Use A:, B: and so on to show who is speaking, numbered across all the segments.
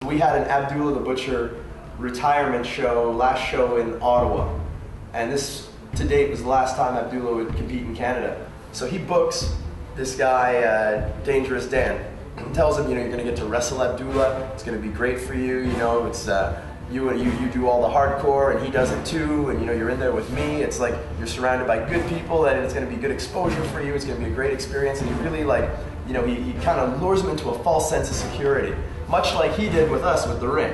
A: we had an Abdullah the Butcher retirement show, last show in Ottawa. And this, to date, was the last time Abdullah would compete in Canada. So he books this guy, Dangerous Dan, and tells him, you know, you're gonna get to wrestle Abdullah, it's gonna be great for you, you know, it's, you do all the hardcore and he does it too, and you know, you're in there with me, it's like you're surrounded by good people and it's gonna be good exposure for you, it's gonna be a great experience, and he really like, you know, he kind of lures him into a false sense of security, much like he did with us with the ring.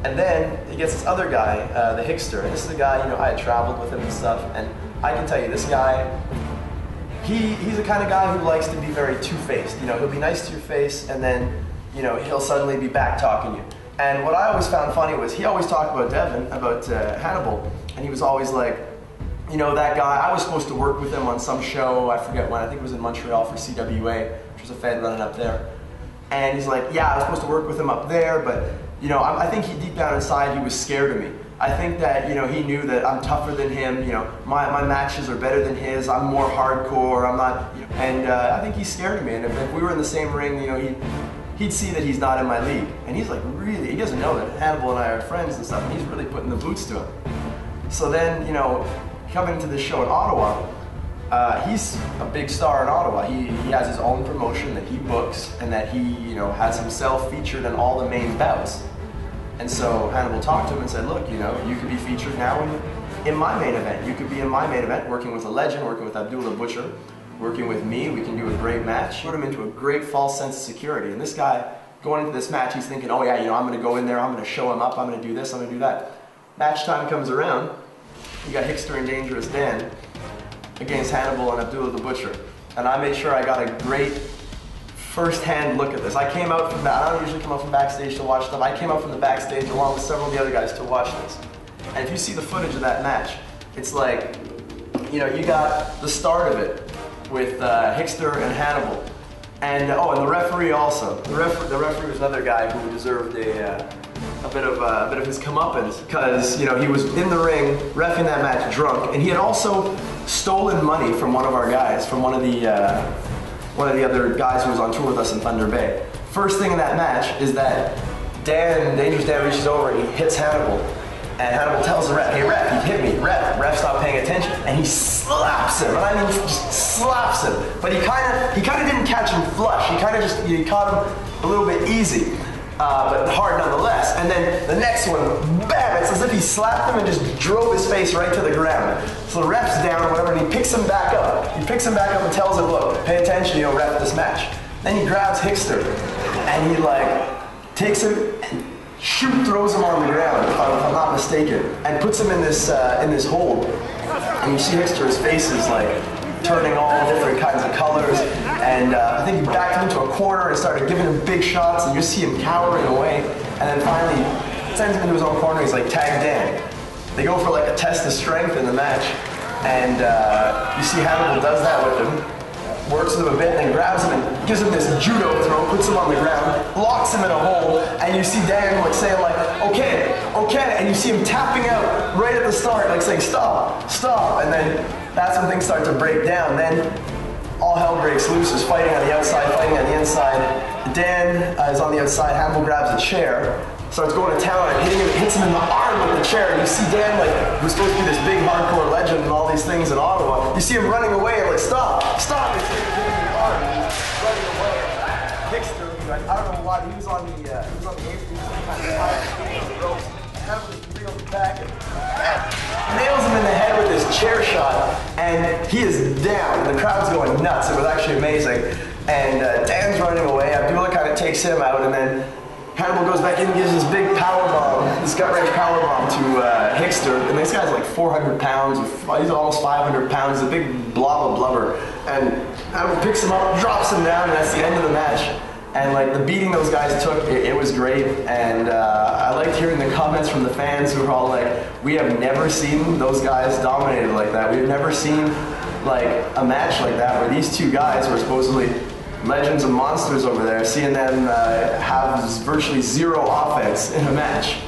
A: And then he gets this other guy, the Hickster, and this is a guy, you know, I had traveled with him and stuff, and I can tell you, this guy, he's the kind of guy who likes to be very two-faced. You know, he'll be nice to your face, and then, you know, he'll suddenly be back talking to you. And what I always found funny was he always talked about Devin, about Hannibal, and he was always like, you know, that guy, I was supposed to work with him on some show, I forget when, I think it was in Montreal for CWA, which was a Fed running up there. And he's like, yeah, I was supposed to work with him up there, but, you know, I think deep down inside he was scared of me. I think that, you know, he knew that I'm tougher than him, you know, my matches are better than his, I'm more hardcore, I'm not, you know, and I think he's scared of me, and if we were in the same ring, you know, he'd see that he's not in my league. And he's like, really, he doesn't know that Hannibal and I are friends and stuff, and he's really putting the boots to him. So then, you know, coming to this show in Ottawa, he's a big star in Ottawa. He has his own promotion that he books and that he, you know, has himself featured in all the main bouts. And so Hannibal talked to him and said, look, you know, you could be featured now in my main event. You could be in my main event working with a legend, working with Abdullah the Butcher, working with me. We can do a great match. Put him into a great false sense of security. And this guy, going into this match, he's thinking, oh yeah, you know, I'm going to go in there, I'm going to show him up, I'm going to do this, I'm going to do that. Match time comes around. You got Hickster and Dangerous Dan against Hannibal and Abdullah the Butcher. And I made sure I got a great first-hand look at this. I came out from I don't usually come out from backstage to watch stuff. I came out from the backstage along with several of the other guys to watch this. And if you see the footage of that match, it's like, you know, you got the start of it with Hickster and Hannibal. And oh, and the referee also. The referee was another guy who deserved a bit of his comeuppance, because, you know, he was in the ring reffing that match drunk, and he had also stolen money from one of our guys, from one of the other guys who was on tour with us in Thunder Bay. First thing in that match is that Dangerous Dan reaches over and he hits Hannibal, and Hannibal tells the ref, hey ref, he hit me, ref stopped paying attention, and he slaps him, and I mean just slaps him, but he kind of didn't catch him flush, he caught him a little bit easy. But hard nonetheless. And then the next one, bam, it's as if he slapped him and just drove his face right to the ground. So the ref's down or whatever, and he picks him back up. He picks him back up and tells him, look, pay attention, you know, ref this match. Then he grabs Hickster, and he like, takes him and throws him on the ground, if I'm not mistaken, and puts him in this hold. And you see Hickster, his face is like, turning all different kinds of colors, and I think he backed him into a corner and started giving him big shots, and you see him cowering away, and then finally sends him into his own corner. He's like, tag Dan. They go for like a test of strength in the match, and you see Hannibal does that with him, works with him a bit, and then grabs him and gives him this judo throw, puts him on the ground, locks him in a hole, and you see Dan like saying like, okay, and you see him tapping out right at the start, like saying stop, and then that's when things start to break down. Then all hell breaks loose. There's fighting on the outside, fighting on the inside. Dan is on the outside. Hannibal grabs a chair, starts going to town and hits him in the arm with the chair. And you see Dan, like, who's supposed to be this big hardcore legend and all these things in Ottawa, you see him running away and like, stop. It's hitting him in the arm. He's running away. Hickster, I don't know why, he was on the apron, he was kind of high on the ropes. Hannibal just reels him back and nails him in the head with his chair shot, and he is down. The crowd's going nuts. It was actually amazing. And Dan's running away. Abdullah kind of takes him out, and then Hannibal goes back in and gives this big power bomb, this gut-wrench power bomb to Hickster. And this guy's like 400 pounds, he's almost 500 pounds, a big blob of blubber. And Hannibal picks him up, drops him down, and that's the end of the match. And like the beating those guys took, it was great, and I liked hearing the comments from the fans who were all like, we have never seen those guys dominated like that. We've never seen like a match like that where these two guys were supposedly legends and monsters over there, seeing them have virtually zero offense in a match.